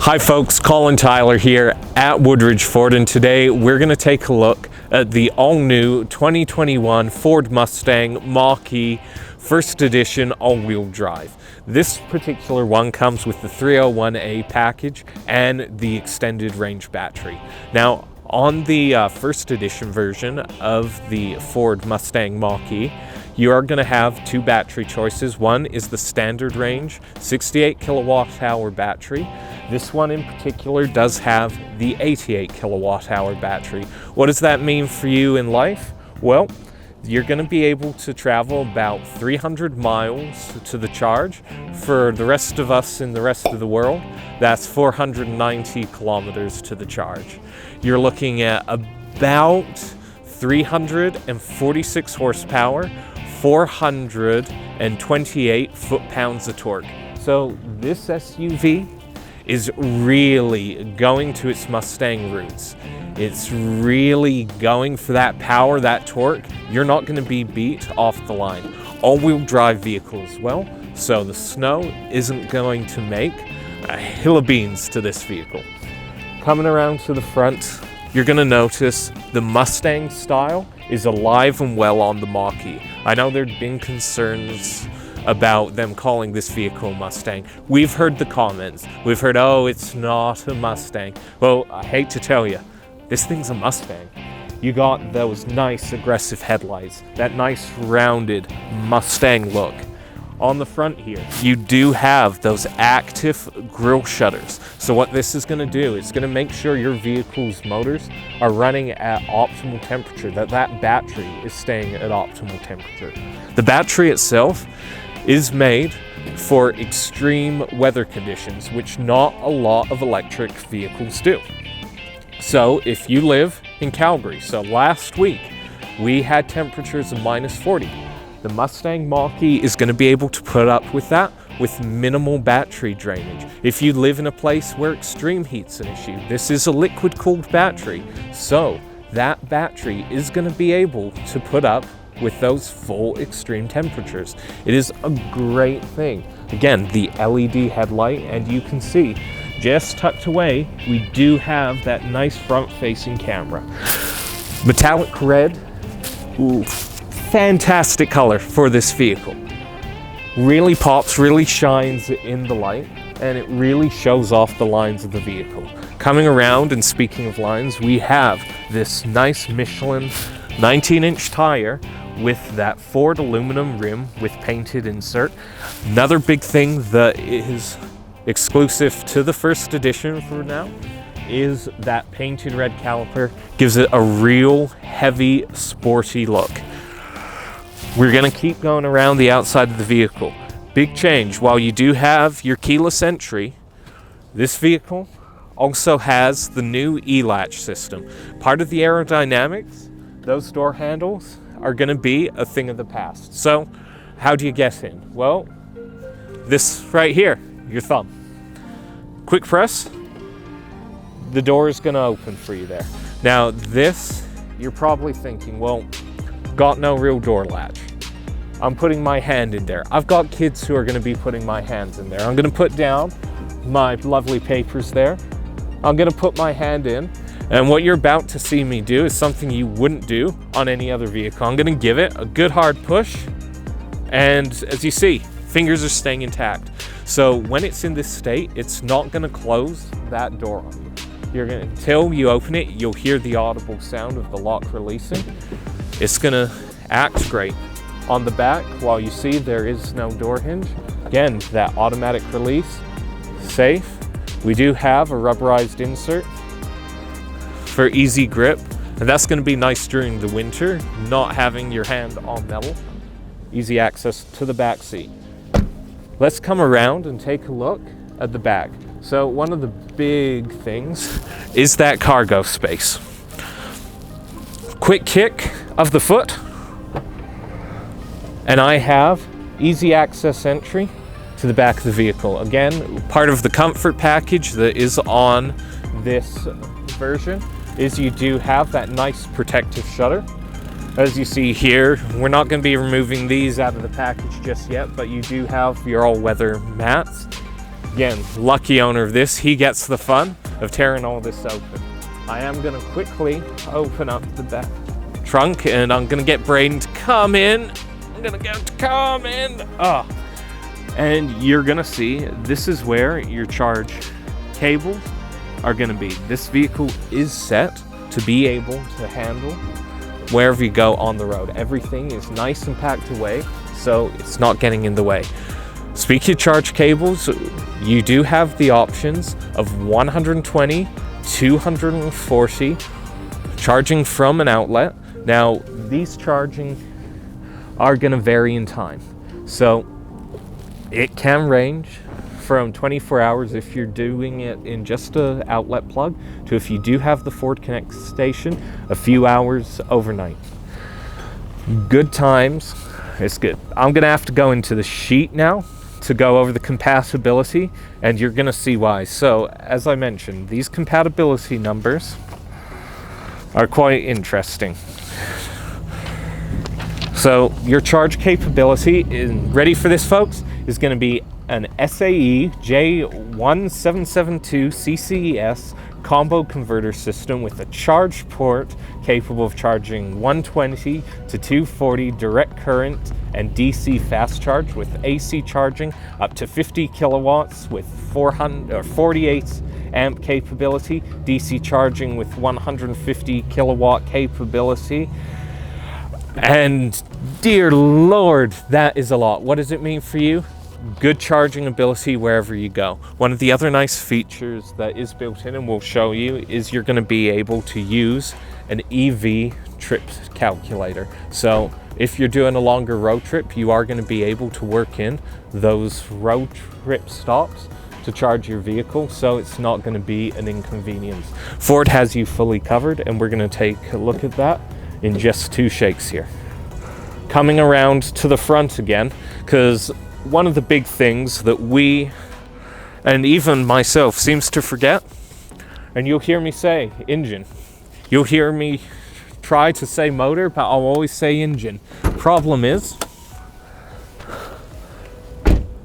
Hi folks, Colin Tyler here at Woodridge Ford, and today we're going to take a look at the all-new 2021 Ford Mustang Mach-E First Edition all-wheel drive. This particular one comes with the 301A package and the extended range battery. Now, on the first edition version of the Ford Mustang Mach-E, you are going to have two battery choices. One is the standard range 68 kilowatt hour battery. This one in particular does have the 88 kilowatt hour battery. What does that mean for you in life? Well, you're going to be able to travel about 300 miles to the charge. For the rest of us in the rest of the world, that's 490 kilometers to the charge. You're looking at about 346 horsepower, 428 foot-pounds of torque. So this SUV is really going to its Mustang roots. It's really going for that power, that torque. You're not going to be beat off the line. All-wheel drive vehicle as well, so the snow isn't going to make a hill of beans to this vehicle. Coming around to the front, you're going to notice the Mustang style is alive and well on the Mach-E. I know there'd been concerns about them calling this vehicle a Mustang. We've heard the comments. We've heard, oh, it's not a Mustang. Well, I hate to tell you, this thing's a Mustang. You got those nice aggressive headlights, that nice rounded Mustang look. On the front here, you do have those active grille shutters. So what this is going to do, it's going to make sure your vehicle's motors are running at optimal temperature, that battery is staying at optimal temperature. The battery itself is made for extreme weather conditions, which not a lot of electric vehicles do. So if you live in Calgary, so last week we had temperatures of -40. The Mustang Mach-E is going to be able to put up with that with minimal battery drainage. If you live in a place where extreme heat's an issue, this is a liquid-cooled battery, so that battery is going to be able to put up with those full extreme temperatures. It is a great thing. Again, the LED headlight, and you can see just tucked away, we do have that nice front-facing camera. Metallic red, ooh, fantastic color for this vehicle. Really pops, really shines in the light, and it really shows off the lines of the vehicle. Coming around, and speaking of lines, we have this nice Michelin 19-inch tire with that Ford aluminum rim with painted insert. Another big thing that is exclusive to the first edition for now is that painted red caliper. Gives it a real heavy, sporty look. We're going to keep going around the outside of the vehicle. Big change, while you do have your keyless entry, this vehicle also has the new e-latch system. Part of the aerodynamics, those door handles are going to be a thing of the past. So how do you get in? Well, this right here, your thumb. Quick press, the door is going to open for you there. Now this, you're probably thinking, well, got no real door latch. I'm putting my hand in there. I've got kids who are going to be putting my hands in there. I'm going to put down my lovely papers there. I'm going to put my hand in, and what you're about to see me do is something you wouldn't do on any other vehicle. I'm going to give it a good hard push, and as you see, fingers are staying intact. So when it's in this state, it's not going to close that door on you. Until you open it, you'll hear the audible sound of the lock releasing. It's going to act great. On the back, while you see there is no door hinge, again, that automatic release, safe. We do have a rubberized insert for easy grip, and that's going to be nice during the winter, not having your hand on metal. Easy access to the back seat. Let's come around and take a look at the back. So one of the big things is that cargo space. Quick kick of the foot, and I have easy access entry to the back of the vehicle. Again, part of the comfort package that is on this version is you do have that nice protective shutter. As you see here, we're not going to be removing these out of the package just yet, but you do have your all-weather mats. Again, lucky owner of this, he gets the fun of tearing all this open. I am gonna quickly open up the back trunk and I'm gonna get Braden to come in. I'm gonna get him to come in. And you're gonna see, this is where your charge cables are gonna be. This vehicle is set to be able to handle wherever you go on the road. Everything is nice and packed away, so it's not getting in the way. Speaking of charge cables, you do have the options of 120, 240, charging from an outlet. Now, these charging are gonna vary in time. So it can range from 24 hours if you're doing it in just an outlet plug to, if you do have the Ford Connect station, a few hours overnight. Good times, it's good. I'm gonna have to go into the sheet now to go over the compatibility, and you're gonna see why. So as I mentioned, these compatibility numbers are quite interesting. So your charge capability, ready for this folks, is going to be an SAE J1772 CCES combo converter system with a charge port capable of charging 120 to 240 direct current and DC fast charge, with AC charging up to 50 kilowatts with 48 amp capability, DC charging with 150 kilowatt capability. And dear Lord, that is a lot. What does it mean for you? Good charging ability wherever you go. One of the other nice features that is built in, and we'll show you, is you're going to be able to use an EV trip calculator. So if you're doing a longer road trip, you are going to be able to work in those road trip stops to charge your vehicle, so it's not going to be an inconvenience. Ford has you fully covered, and we're going to take a look at that in just 2 shakes here. Coming around to the front again, because one of the big things that we, and even myself, seems to forget, and you'll hear me say engine. You'll hear me try to say motor, but I'll always say engine. Problem is,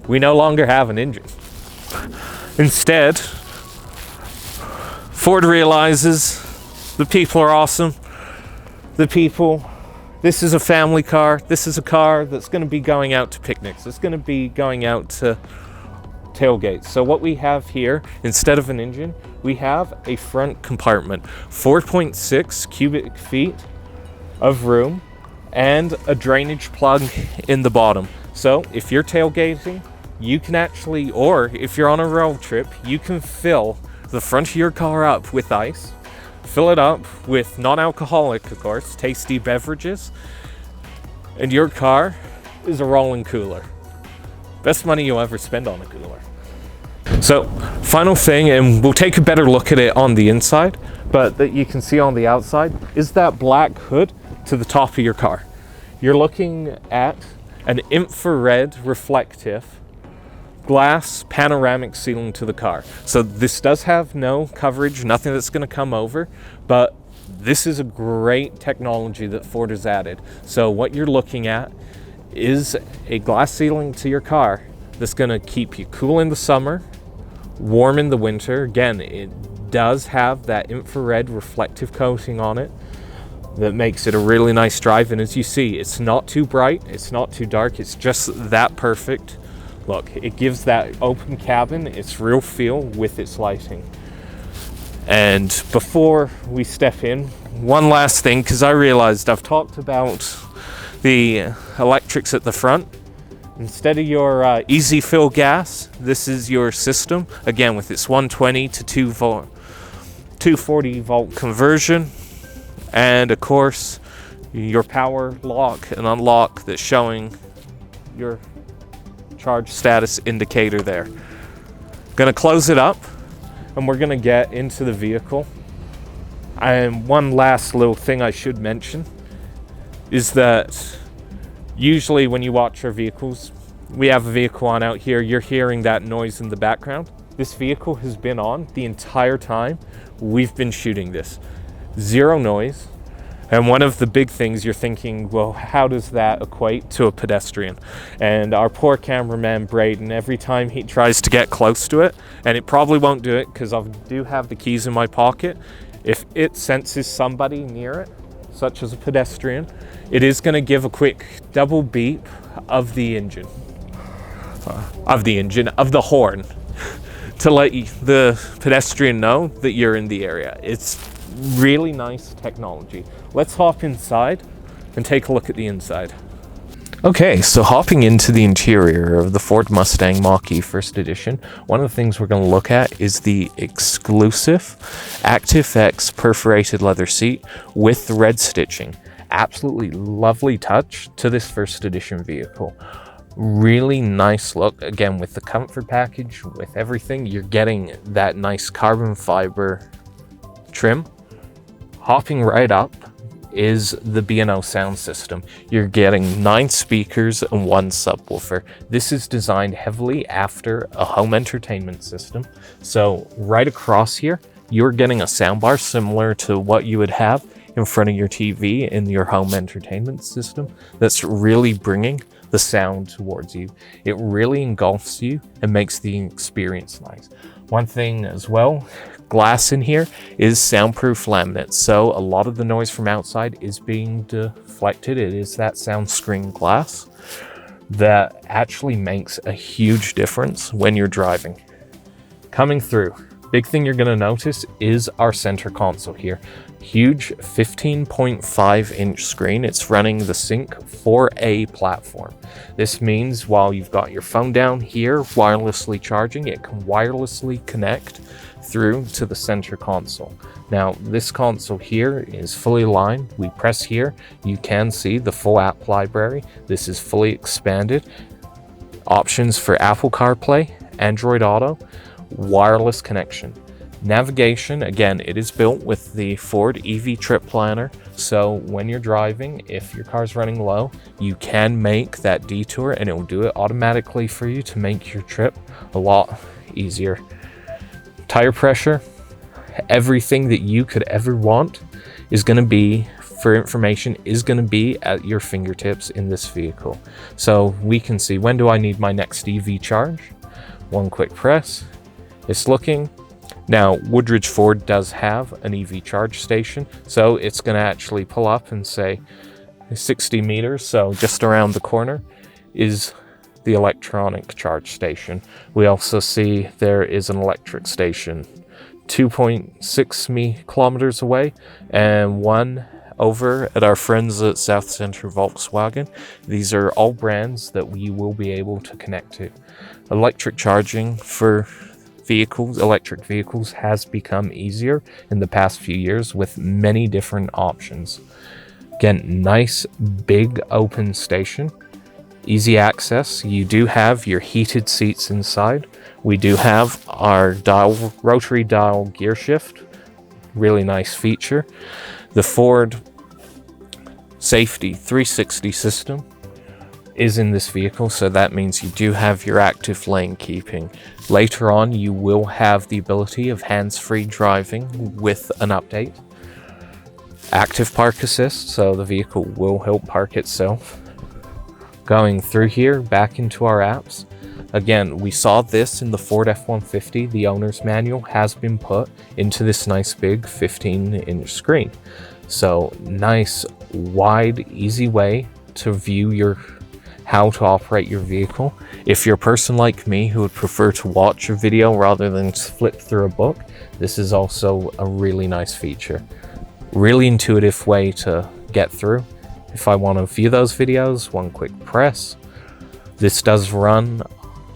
we no longer have an engine. Instead, Ford realizes the people are awesome. This is a family car. This is a car that's going to be going out to picnics. It's going to be going out to tailgates. So what we have here, instead of an engine, we have a front compartment, 4.6 cubic feet of room, and a drainage plug in the bottom. So if you're tailgating, you can actually, or if you're on a road trip, you can fill the front of your car up with ice, fill it up with non-alcoholic, of course, tasty beverages, and your car is a rolling cooler. Best money you'll ever spend on a cooler. So, final thing, and we'll take a better look at it on the inside, but that you can see on the outside, is that black hood to the top of your car. You're looking at an infrared reflective glass panoramic ceiling to the car. So this does have no coverage, nothing that's going to come over, but this is a great technology that Ford has added. So what you're looking at is a glass ceiling to your car that's going to keep you cool in the summer, warm in the winter. Again, it does have that infrared reflective coating on it that makes it a really nice drive. And as you see, it's not too bright, it's not too dark, it's just that perfect. Look, it gives that open cabin its real feel with its lighting. And before we step in, one last thing, because I realized I've talked about the electrics at the front. Instead of your easy fill gas, this is your system, again with its 120 to 240 volt conversion, and of course your power lock and unlock that's showing your charge status indicator there. Gonna close it up, and we're gonna get into the vehicle. And one last little thing I should mention is that usually when you watch our vehicles, we have a vehicle on out here, you're hearing that noise in the background. This vehicle has been on the entire time we've been shooting this. Zero noise, And one of the big things you're thinking, well, how does that equate to a pedestrian? And our poor cameraman Braden, every time he tries to get close to it, and it probably won't do it because I do have the keys in my pocket, if it senses somebody near it, such as a pedestrian, it is going to give a quick double beep of the engine, of the horn, to let the pedestrian know that you're in the area. It's really nice technology. Let's hop inside and take a look at the inside. Okay, so hopping into the interior of the Ford Mustang Mach-E First Edition, one of the things we're going to look at is the exclusive ActiveX perforated leather seat with the red stitching. Absolutely lovely touch to this First Edition vehicle. Really nice look, again with the comfort package, with everything. You're getting that nice carbon fiber trim. Hopping right up is the B&O sound system. You're getting 9 speakers and 1 subwoofer. This is designed heavily after a home entertainment system. So right across here, you're getting a soundbar similar to what you would have in front of your TV in your home entertainment system. That's really bringing the sound towards you. It really engulfs you and makes the experience nice. One thing as well, glass in here is soundproof laminate, so a lot of the noise from outside is being deflected. It is that sound screen glass that actually makes a huge difference when you're driving. Coming through, big thing you're going to notice is our center console here. Huge 15.5-inch screen. It's running the Sync foray platform. This means while you've got your phone down here wirelessly charging, it can wirelessly connect through to the center console. Now this console here is fully aligned. We press here, you can see the full app library. This is fully expanded. Options for Apple CarPlay, Android Auto, wireless connection. Navigation, again, it is built with the Ford EV Trip Planner, so when you're driving, if your car's running low, you can make that detour and it will do it automatically for you to make your trip a lot easier. Tire pressure, everything that you could ever want is going to be, for information, is going to be at your fingertips in this vehicle. So we can see, when do I need my next EV charge? One quick press, it's looking. Now, Woodridge Ford does have an EV charge station, so it's going to actually pull up and say 60 meters, so just around the corner is the electronic charge station. We also see there is an electric station 2.6 kilometers away, and one over at our friends at South Centre Volkswagen. These are all brands that we will be able to connect to. Electric charging for electric vehicles has become easier in the past few years with many different options. Again, nice big open station, easy access. You do have your heated seats inside. We do have our rotary dial gear shift, really nice feature. The Ford Safety 360 system is in this vehicle, so that means you do have your active lane keeping. Later on, you will have the ability of hands-free driving with an update. Active park assist, so the vehicle will help park itself. Going through here, back into our apps. Again, we saw this in the Ford F-150. The owner's manual has been put into this nice big 15-inch screen. So nice, wide, easy way to view how to operate your vehicle. If you're a person like me who would prefer to watch a video rather than flip through a book, this is also a really nice feature. Really intuitive way to get through. If I want to view those videos, one quick press. This does run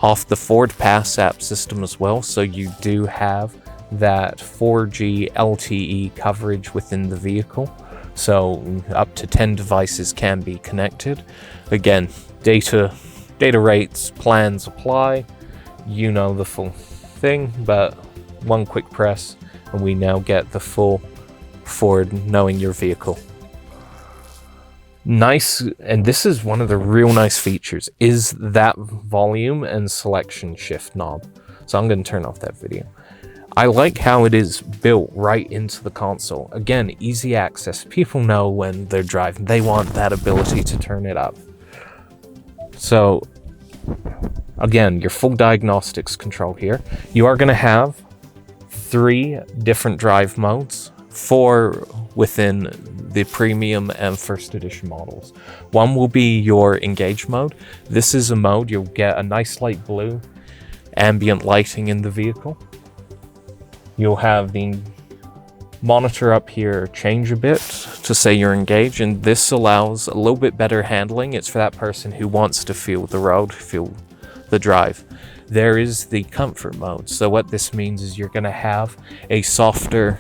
off the Ford Pass app system as well, so you do have that 4G LTE coverage within the vehicle. So up to 10 devices can be connected. Again, data rates, plans apply. You know the full thing, but one quick press and we now get the full Ford knowing your vehicle. Nice, and this is one of the real nice features, is that volume and selection shift knob. So I'm going to turn off that video. I like how it is built right into the console. Again, easy access. People know when they're driving, they want that ability to turn it up. So, again, your full diagnostics control here. You are going to have 3 different drive modes, 4 within the premium and first edition models. One will be your engage mode. This is a mode you'll get a nice light blue ambient lighting in the vehicle. You'll have the monitor up here change a bit to say you're engaged, and this allows a little bit better handling. It's for that person who wants to feel the road, feel the drive. There is the comfort mode. So what this means is you're going to have a softer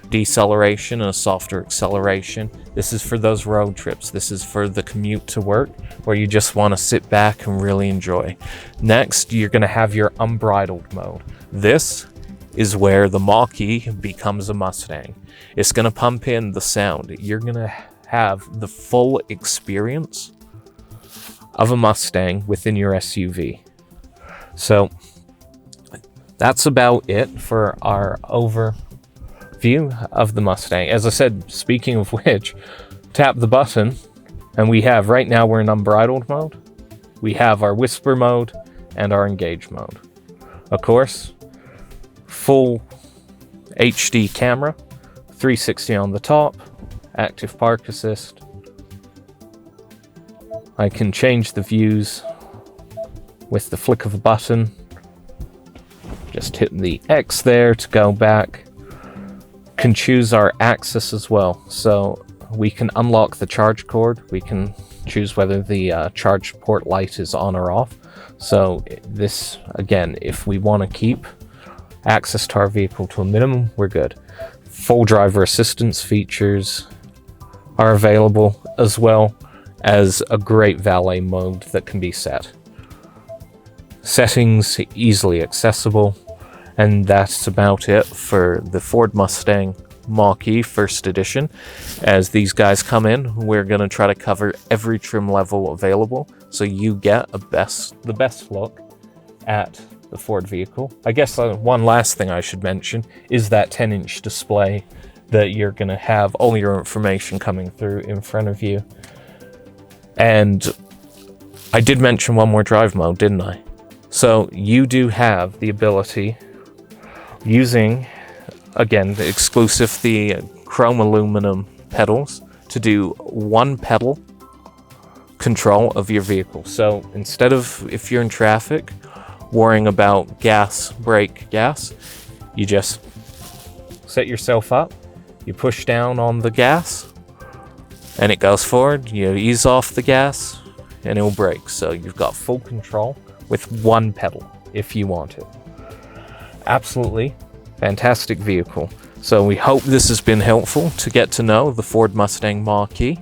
deceleration and a softer acceleration. This is for those road trips. This is for the commute to work where you just want to sit back and really enjoy. Next, you're going to have your unbridled mode. This is where the Mach-E becomes a Mustang. It's going to pump in the sound. You're going to have the full experience of a Mustang within your SUV. So that's about it for our overview of the Mustang. As I said, speaking of which, tap the button and we have, right now we're in unbridled mode. We have our whisper mode and our engage mode. Of course, full HD camera, 360 on the top, active park assist. I can change the views with the flick of a button. Just hitting the X there to go back. Can choose our axis as well. So we can unlock the charge cord. We can choose whether the charge port light is on or off. So this, again, if we want to keep access to our vehicle to a minimum, we're good. Full driver assistance features are available, as well as a great valet mode that can be set. Settings easily accessible, and that's about it for the Ford Mustang Mach-E First Edition. As these guys come in, we're going to try to cover every trim level available, so you get the best look at the Ford vehicle. I guess one last thing I should mention is that 10-inch display that you're going to have all your information coming through in front of you. And I did mention one more drive mode, didn't I? So you do have the ability, using, again, the exclusive, the chrome aluminum pedals, to do one pedal control of your vehicle. So instead of, if you're in traffic, worrying about gas, brake, gas, you just set yourself up, you push down on the gas, and it goes forward, you ease off the gas, and it will brake. So you've got full control with one pedal, if you want it. Absolutely fantastic vehicle. So we hope this has been helpful to get to know the Ford Mustang Mach-E.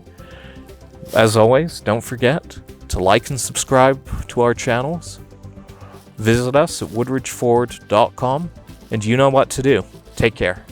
As always, don't forget to like and subscribe to our channels. Visit us at woodridgeford.com, and you know what to do. Take care.